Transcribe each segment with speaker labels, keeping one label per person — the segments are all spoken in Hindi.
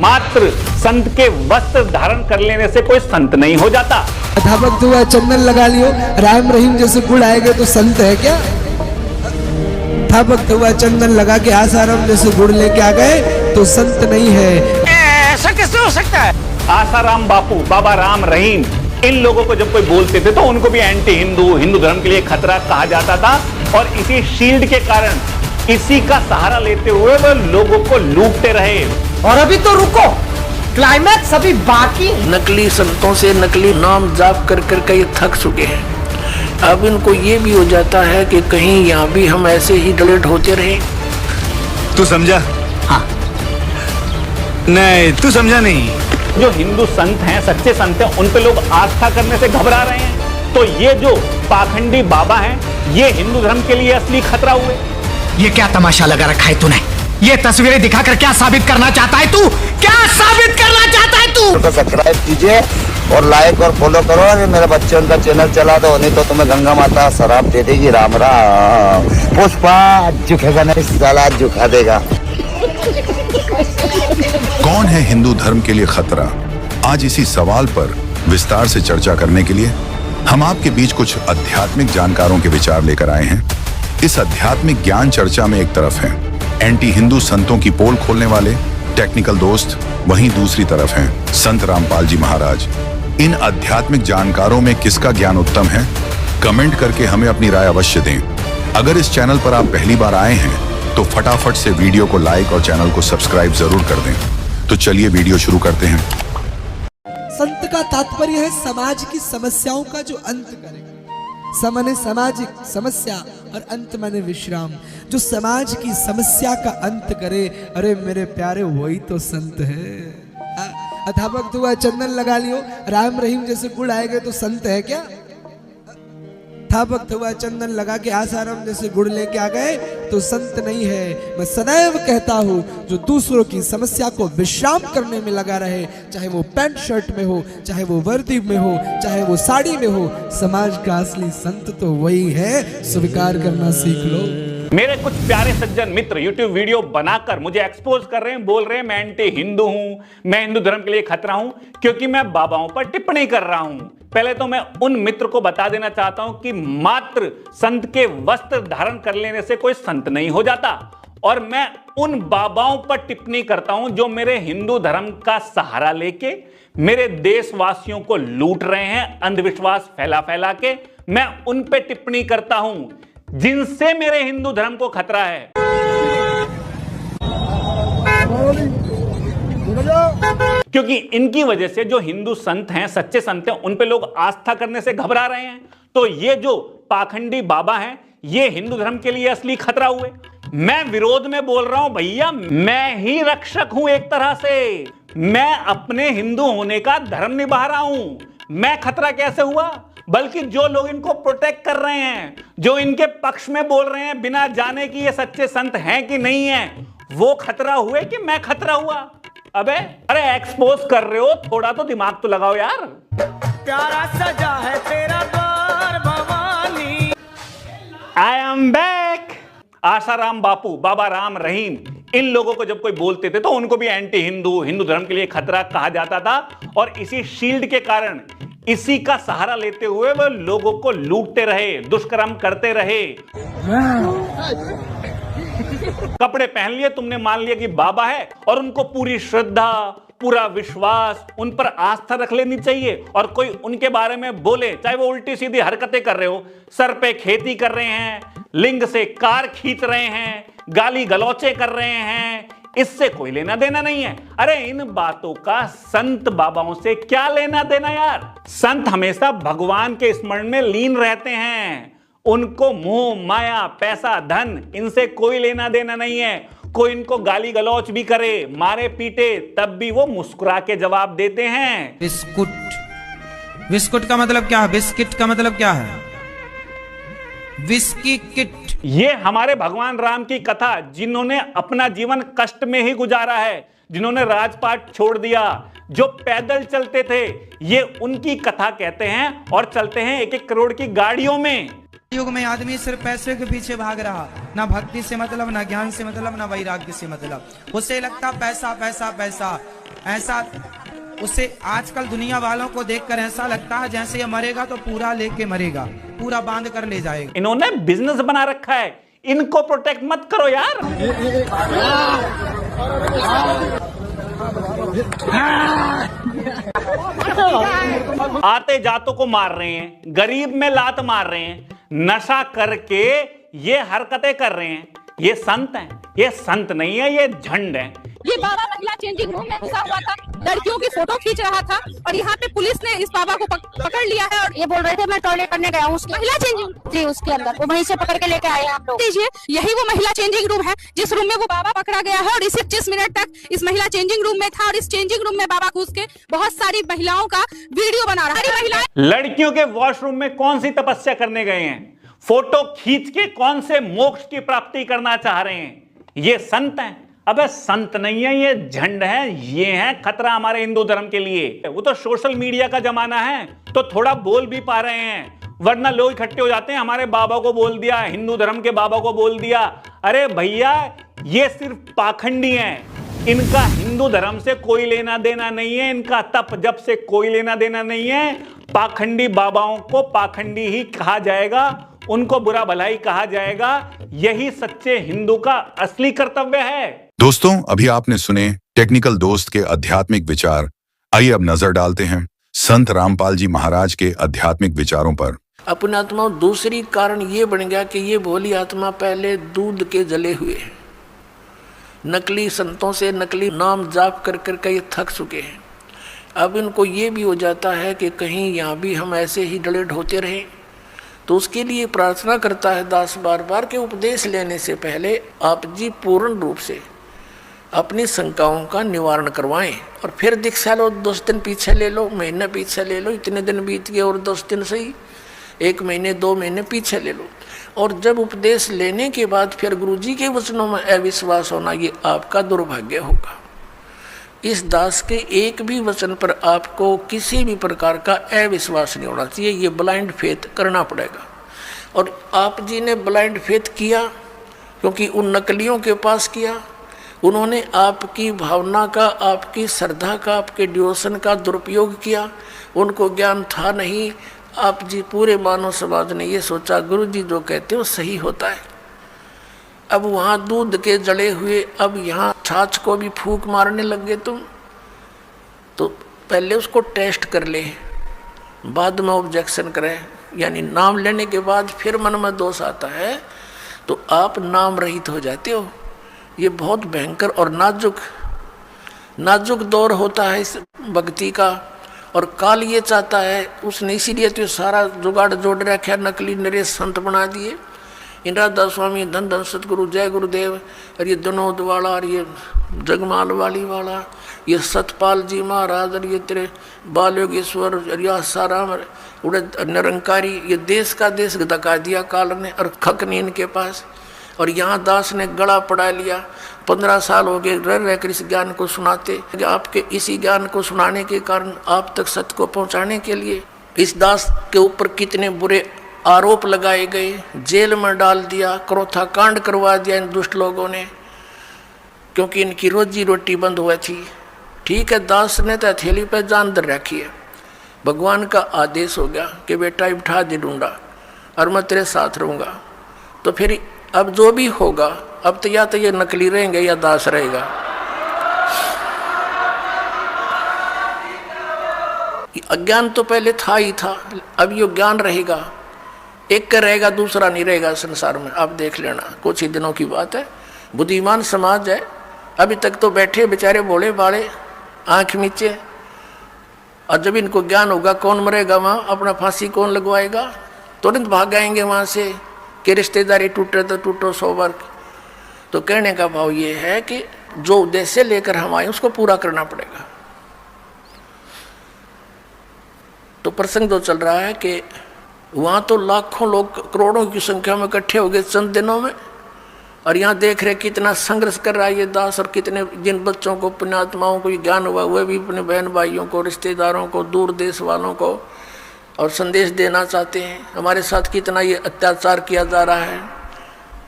Speaker 1: मात्र संत के वस्त्र धारण कर लेने से कोई संत नहीं हो जाता।
Speaker 2: अध्यापक हुआ चंदन लगा लियो, राम रहीम जैसे गुण आएंगे तो संत है क्या? अध्यापक हुआ चंदन लगा के आसाराम जैसे गुण लेके आ गए तो संत नहीं है।
Speaker 1: ऐसा कैसे हो सकता है? आसाराम बापू, बाबा राम रहीम, इन लोगों को जब कोई बोलते थे तो उनको भी एंटी हिंदू, हिंदू धर्म के लिए खतरा कहा जाता था और इसी शील्ड के कारण, इसी का सहारा लेते हुए वो लोगों को लूटते रहे।
Speaker 3: और अभी तो रुको, क्लाइमैक्स अभी बाकी।
Speaker 4: नकली संतों से नकली नाम जाप कर कर के ये थक चुके हैं। अब इनको ये भी हो जाता है कि कहीं यहाँ भी हम ऐसे ही डिलीट होते रहे।
Speaker 5: तू समझा?
Speaker 4: हाँ।
Speaker 5: नहीं, तू समझा नहीं।
Speaker 1: जो हिंदू संत हैं, सच्चे संत हैं, उन पे लोग आस्था करने से घबरा रहे हैं। तो ये जो पाखंडी बाबा हैं, ये हिंदू धर्म के लिए असली खतरा हुए।
Speaker 6: ये क्या तमाशा लगा रखा है तूने? ये तस्वीरें दिखाकर क्या साबित करना चाहता है तू? क्या साबित करना चाहता है तू?
Speaker 7: तो सब्सक्राइब कीजिए और लाइक और फॉलो करो। अरे मेरे बच्चे उनका चैनल चला दो, नहीं तो तुम्हें गंगा माता शराब दे देगी। राम राम। पुष्पा झुकेगा नहीं, साला झुका देगा।
Speaker 8: कौन है हिंदू धर्म के लिए खतरा? आज इसी सवाल पर विस्तार से चर्चा करने के लिए हम आपके बीच कुछ आध्यात्मिक जानकारों के विचार लेकर आए हैं। इस आध्यात्मिक ज्ञान चर्चा में एक तरफ है एंटी हिंदू संतों की पोल खोलने वाले टेक्निकल दोस्त, वहीं दूसरी तरफ हैं संत रामपाल जी महाराज। इन आध्यात्मिक जानकारों में किसका ज्ञान उत्तम है? कमेंट करके हमें अपनी राय अवश्य दें। अगर इस चैनल पर आप पहली बार आए हैं तो फटाफट से वीडियो को लाइक और चैनल को सब्सक्राइब जरूर कर दें। तो चलिए वीडियो शुरू करते हैं।
Speaker 2: संत का तात्पर्य है समाज की समस्याओं का जो अंत करेगा। माने सामाजिक समस्या और अंत माने विश्राम। जो समाज की समस्या का अंत करे, अरे मेरे प्यारे वही तो संत है। अध्यापक हुआ चंदन लगा लियो, राम रहीम जैसे गुण आएंगे तो संत है क्या? अध्यापक हुआ चंदन लगा के आसाराम जैसे गुण लेके आ गए तो संत नहीं है। मैं सदैव कहता हूं, जो दूसरों की समस्या को विश्राम करने में लगा रहे, चाहे वो पैंट शर्ट में हो, चाहे वो वर्दी में हो, चाहे वो साड़ी में हो, समाज का असली संत तो वही है। स्वीकार करना सीख लो।
Speaker 1: मेरे कुछ प्यारे सज्जन मित्र YouTube वीडियो बनाकर मुझे एक्सपोज कर रहे हैं, बोल रहे हैं मैं एंटी हिंदू हूं, मैं हिंदू धर्म के लिए खतरा हूं क्योंकि मैं बाबाओं पर टिप्पणी कर रहा हूं। पहले तो मैं उन मित्र को बता देना चाहता हूं कि मात्र संत के वस्त्र धारण कर लेने से कोई संत नहीं हो जाता। और मैं उन बाबाओं पर टिप्पणी करता हूं जो मेरे हिंदू धर्म का सहारा लेके मेरे देशवासियों को लूट रहे हैं, अंधविश्वास फैला फैला के। मैं उन पे टिप्पणी करता हूं जिनसे मेरे हिंदू धर्म को खतरा है। क्योंकि इनकी वजह से जो हिंदू संत हैं, सच्चे संत हैं, उन पे लोग आस्था करने से घबरा रहे हैं। तो ये जो पाखंडी बाबा हैं, ये हिंदू धर्म के लिए असली खतरा हुए। मैं विरोध में बोल रहा हूं भैया, मैं ही रक्षक हूं एक तरह से। मैं अपने हिंदू होने का धर्म निभा रहा हूं। मैं खतरा कैसे हुआ? बल्कि जो लोग इनको प्रोटेक्ट कर रहे हैं, जो इनके पक्ष में बोल रहे हैं बिना जाने कि ये सच्चे संत हैं कि नहीं हैं, वो खतरा हुए कि मैं खतरा हुआ? अबे अरे एक्सपोज कर रहे हो, थोड़ा तो दिमाग तो लगाओ यार।
Speaker 3: प्यारा सजा है तेरा द्वार Bhavani.
Speaker 1: I am back. Asaram Bapu, Baba Ram Rahim, इन लोगों को जब कोई बोलते थे तो उनको भी एंटी हिंदू, हिंदू धर्म के लिए खतरा कहा जाता था और इसी शील्ड के कारण, इसी का सहारा लेते हुए वो लोगों को लूटते रहे, दुष्कर्म करते रहे। कपड़े पहन लिए, तुमने मान लिया कि बाबा है और उनको पूरी श्रद्धा, पूरा विश्वास, उन पर आस्था रख लेनी चाहिए। और कोई उनके बारे में बोले, चाहे वो उल्टी सीधी हरकतें कर रहे हो, सर पे खेती कर रहे हैं, लिंग से कार खींच रहे हैं, गाली गलौचे कर रहे हैं, इससे कोई लेना देना नहीं है। अरे इन बातों का संत बाबाओं से क्या लेना देना यार? संत हमेशा भगवान के स्मरण में लीन रहते हैं। उनको मोह माया, पैसा, धन, इनसे कोई लेना देना नहीं है। कोई इनको गाली गलौच भी करे, मारे पीटे, तब भी वो मुस्कुरा के जवाब देते हैं।
Speaker 9: बिस्कुट, बिस्कुट का मतलब क्या है? बिस्किट का मतलब क्या है? Whisky kit.
Speaker 1: ये हमारे भगवान राम की कथा, जिन्होंने अपना जीवन कष्ट में ही गुजारा है, जिन्होंने राजपाट छोड़ दिया, जो पैदल चलते थे, ये उनकी कथा कहते हैं और चलते हैं 1-1 करोड़ की गाड़ियों में।
Speaker 9: युग में आदमी सिर्फ पैसे के पीछे भाग रहा, ना भक्ति से मतलब, ना ज्ञान से मतलब, ना वैराग्य से मतलब। उसे लगता पैसा पैसा पैसा, ऐसा उसे आजकल दुनिया वालों को देखकर ऐसा लगता है जैसे ये मरेगा तो पूरा लेके मरेगा, पूरा बांध कर ले जाएगा।
Speaker 1: इन्होंने बिजनेस बना रखा है, इनको प्रोटेक्ट मत करो यार। आते जातों को मार रहे हैं, गरीब में लात मार रहे हैं, नशा करके ये हरकतें कर रहे हैं। ये संत हैं? ये संत नहीं है, ये झंड है।
Speaker 10: ये बाबा महिला चेंजिंग रूम में घुसा हुआ था, लड़कियों की फोटो खींच रहा था और यहाँ पे पुलिस ने इस बाबा को पकड़ लिया है। और
Speaker 11: ये बोल रहे थे मैं टॉयलेट करने गया हूँ
Speaker 10: महिला चेंजिंग
Speaker 11: जी, उसके अंदर वो वहीं से पकड़ के लेके आए हैं हम लोग।
Speaker 10: दीजिए, यही वो महिला चेंजिंग रूम है जिस रूम में वो बाबा पकड़ा गया है और इसी 25 मिनट तक इस महिला चेंजिंग रूम में था। और इस चेंजिंग रूम में बाबा घुस के बहुत सारी महिलाओं का वीडियो बना रहा है। महिलाएं
Speaker 1: लड़कियों के वॉशरूम में कौन सी तपस्या करने गए हैं? फोटो खींच के कौन से मोक्ष की प्राप्ति करना चाह रहे हैं? ये संत हैं? अबे संत नहीं है, ये झंड है। ये है खतरा हमारे हिंदू धर्म के लिए। वो तो सोशल मीडिया का जमाना है तो थोड़ा बोल भी पा रहे हैं, वरना लोग इकट्ठे हो जाते हैं, हमारे बाबा को बोल दिया, हिंदू धर्म के बाबा को बोल दिया। अरे भैया, ये सिर्फ पाखंडी हैं, इनका हिंदू धर्म से कोई लेना देना नहीं है, इनका तप जप से कोई लेना देना नहीं है। पाखंडी बाबाओं को पाखंडी ही कहा जाएगा, उनको बुरा भलाई कहा जाएगा। यही सच्चे हिंदू का असली कर्तव्य है।
Speaker 8: दोस्तों, अभी आपने सुने टेक्निकल दोस्त के आध्यात्मिक विचार। आइए अब नजर डालते हैं संत रामपाल जी महाराज के आध्यात्मिक विचारों पर।
Speaker 4: अपनी आत्मा दूसरी कारण ये बन गया कि ये भोली आत्मा पहले दूध के जले हुए, नकली संतों से नकली नाम जाप कर कर के ये थक चुके हैं। अब इनको ये भी हो जाता है कि कहीं यहाँ भी हम ऐसे ही डले ढोते रहें। तो उसके लिए प्रार्थना करता है दास बार बार के उपदेश लेने से पहले आप जी पूर्ण रूप से अपनी शंकाओं का निवारण करवाएं और फिर दीक्षा लो। 10 दिन पीछे ले लो, महीना पीछे ले लो, इतने दिन बीत गए और 10 दिन सही, 1 महीने 2 महीने पीछे ले लो। और जब उपदेश लेने के बाद फिर गुरुजी के वचनों में अविश्वास होना, ये आपका दुर्भाग्य होगा। इस दास के एक भी वचन पर आपको किसी भी प्रकार का अविश्वास नहीं होना चाहिए, ये ब्लाइंड फेथ करना पड़ेगा। और आप जी ने ब्लाइंड फेथ किया क्योंकि उन नकलियों के पास किया, उन्होंने आपकी भावना का, आपकी श्रद्धा का, आपके डिवोशन का दुरुपयोग किया। उनको ज्ञान था नहीं। आप जी पूरे मानव समाज ने ये सोचा गुरु जी जो कहते हो सही होता है। अब वहाँ दूध के जड़े हुए, अब यहाँ छाछ को भी फूंक मारने लग गए तुम। तो पहले उसको टेस्ट कर ले, बाद में ऑब्जेक्शन करें। यानी नाम लेने के बाद फिर मन में दोष आता है तो आप नाम रहित हो जाते हो। ये बहुत भयंकर और नाजुक दौर होता है इस भक्ति का। और काल ये चाहता है, उसने इसीलिए तो सारा जुगाड़ जोड़ रखा, नकली नरेश संत बना दिए। इंद्रादास स्वामी, धन धन सतगुरु, जय गुरुदेव, और ये विनोद वाला, और ये जगमाल वाली वाला, ये सतपाल जी महाराज, और ये तेरे बाल योगेश्वर, और यह साराम उड़े निरंकारी। ये देश का देश धका दिया काल ने और खक नहीं इनके पास। और यहाँ दास ने गला पड़ा लिया। 15 साल हो गए रह रहकर इस ज्ञान को सुनाते। आपके इसी ज्ञान को सुनाने के कारण, आप तक सत्य को पहुँचाने के लिए इस दास के ऊपर कितने बुरे आरोप लगाए गए, जेल में डाल दिया, क्रोथा कांड करवा दिया इन दुष्ट लोगों ने, क्योंकि इनकी रोजी रोटी बंद हुई थी। ठीक है, दास ने तो हथेली पर जान धर रखी है। भगवान का आदेश हो गया कि बेटा उठा दे डूंडा और मैं तेरे साथ रहूँगा। तो फिर अब जो भी होगा, अब तो या तो ये नकली रहेंगे या दास रहेगा। अज्ञान तो पहले था ही था, अब ये ज्ञान रहेगा। एक का रहेगा, दूसरा नहीं रहेगा संसार में। आप देख लेना, कुछ ही दिनों की बात है। बुद्धिमान समाज है, अभी तक तो बैठे बेचारे भोले भाले, आँख नीचे। और जब इनको ज्ञान होगा, कौन मरेगा वहाँ, अपना फांसी कौन लगवाएगा, तुरंत भाग आएंगे वहाँ से कि रिश्तेदारी टूटे तो टूटो 100 बार। तो कहने का भाव ये है कि जो उद्देश्य लेकर हम आए उसको पूरा करना पड़ेगा। तो प्रसंग जो चल रहा है कि वहाँ तो लाखों लोग, करोड़ों की संख्या में इकट्ठे हो गए चंद दिनों में। और यहाँ देख रहे कितना संघर्ष कर रहा है ये दास, और कितने जिन बच्चों को, पुण्यात्माओं को ज्ञान हुआ, वह भी अपने बहन भाइयों को, रिश्तेदारों को, दूर देश वालों को और संदेश देना चाहते हैं। हमारे साथ कितना ये अत्याचार किया जा रहा है।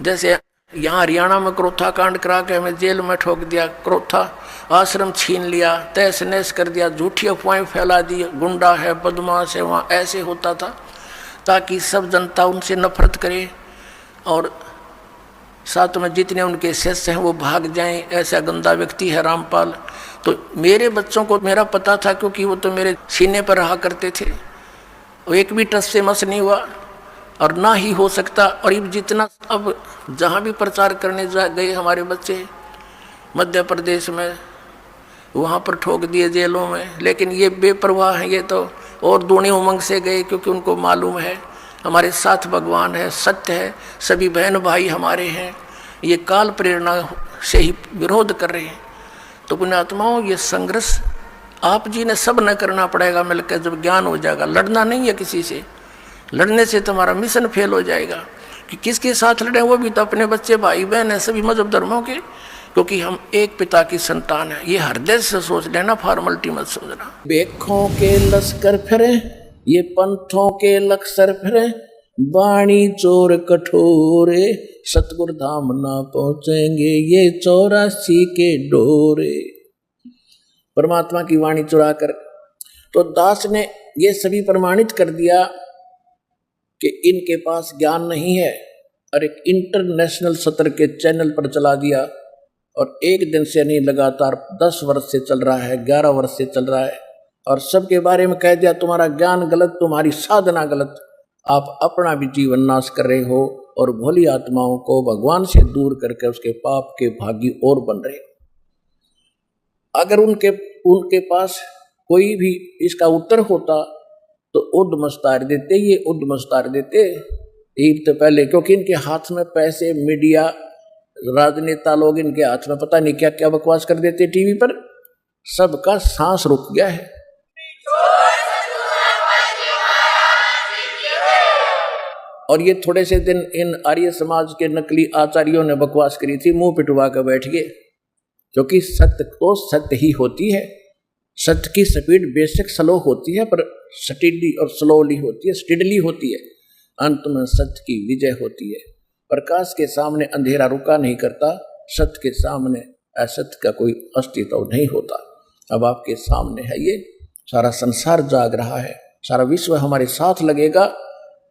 Speaker 4: जैसे यहाँ हरियाणा में क्रोथा कांड करा के हमें जेल में ठोक दिया, क्रोथा आश्रम छीन लिया, तहस नहस कर दिया, झूठी अफवाहें फैला दी, गुंडा है, बदमाश है। वहाँ ऐसे होता था ताकि सब जनता उनसे नफरत करे और साथ में जितने उनके शिष्य हैं वो भाग जाएं। ऐसा गंदा व्यक्ति है रामपाल। तो मेरे बच्चों को मेरा पता था, क्योंकि वो तो मेरे सीने पर रहा करते थे। वो एक भी टस से मस नहीं हुआ और ना ही हो सकता। और ये जितना अब जहाँ भी प्रचार करने गए हमारे बच्चे मध्य प्रदेश में, वहाँ पर ठोक दिए जेलों में। लेकिन ये बेपरवाह हैं, ये तो और दूनी उमंग से गए, क्योंकि उनको मालूम है हमारे साथ भगवान है, सत्य है, सभी बहन भाई हमारे हैं। ये काल प्रेरणा से ही विरोध कर रहे हैं। तो पुण्यात्माओं, ये संघर्ष आप जी ने सब न करना पड़ेगा मिलकर। जब ज्ञान हो जाएगा, लड़ना नहीं है किसी से। लड़ने से तुम्हारा मिशन फेल हो जाएगा। कि किसके साथ लड़े, वो भी तो अपने बच्चे भाई बहन है, सभी मजहब धर्मों के, क्योंकि हम एक पिता की संतान है। ये हृदय से सोच लेना, फॉर्मलिटी मत सोचना। बेखों के लश्कर फिरे, ये पंथों के लक्सर फिरे, बाणी चोर कठोरे, सतगुर धाम ना पहुंचेंगे ये 84 के डोरे। परमात्मा की वाणी चुरा कर। तो दास ने ये सभी प्रमाणित कर दिया कि इनके पास ज्ञान नहीं है, और एक इंटरनेशनल सत्र के चैनल पर चला दिया। और एक दिन से नहीं, लगातार 10 वर्ष से चल रहा है, 11 वर्ष से चल रहा है। और सबके बारे में कह दिया तुम्हारा ज्ञान गलत, तुम्हारी साधना गलत, आप अपना भी जीवन नाश कर रहे हो और भोली आत्माओं को भगवान से दूर करके उसके पाप के भागी और बन रहे हो। अगर उनके पास कोई भी इसका उत्तर होता तो उद्द मस्तार देते, ये उद्द मस्तार देते ईद तो पहले, क्योंकि इनके हाथ में पैसे, मीडिया, राजनेता लोग इनके हाथ में पता नहीं क्या क्या बकवास कर देते टीवी पर। सबका सांस रुक गया है। और ये थोड़े से दिन इन आर्य समाज के नकली आचार्यों ने बकवास करी थी, मुंह पिटवा कर बैठ गए। क्योंकि सत्य तो सत्य ही होती है। सत्य की स्पीड बेशक स्लो होती है, पर स्टेडी और स्लोली होती है, स्टेडली होती है। अंत में सत्य की विजय होती है। प्रकाश के सामने अंधेरा रुका नहीं करता, सत्य के सामने असत्य का कोई अस्तित्व नहीं होता। अब आपके सामने है, ये सारा संसार जाग रहा है, सारा विश्व हमारे साथ लगेगा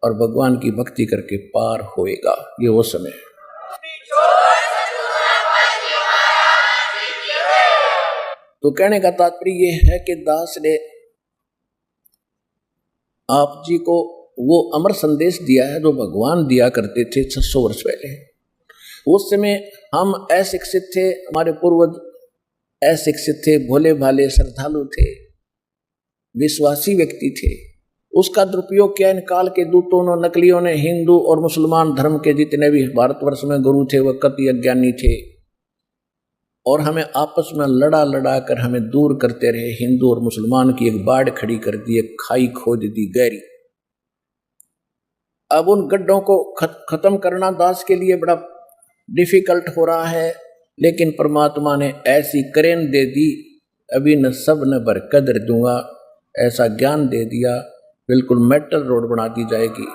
Speaker 4: और भगवान की भक्ति करके पार होएगा। ये वो समय है। तो कहने का तात्पर्य ये है कि दास ने आप जी को वो अमर संदेश दिया है जो भगवान दिया करते थे 600 वर्ष पहले। उस समय हम अशिक्षित थे, हमारे पूर्वज अशिक्षित थे, भोले भाले श्रद्धालु थे, विश्वासी व्यक्ति थे। उसका दुरुपयोग किया इन काल के दूतों ने, नकलियों ने। हिंदू और मुसलमान धर्म के जितने भी भारतवर्ष में गुरु थे वह कति अज्ञानी थे और हमें आपस में लड़ा कर हमें दूर करते रहे। हिंदू और मुसलमान की एक बाढ़ खड़ी कर दी, एक खाई खोद दी गहरी। अब उन गड्ढों को खत्म करना दास के लिए बड़ा डिफिकल्ट हो रहा है, लेकिन परमात्मा ने ऐसी करेन दे दी, अभी न सब न बर कदर दूंगा, ऐसा ज्ञान दे दिया, बिल्कुल मेटल रोड बना दी जाएगी।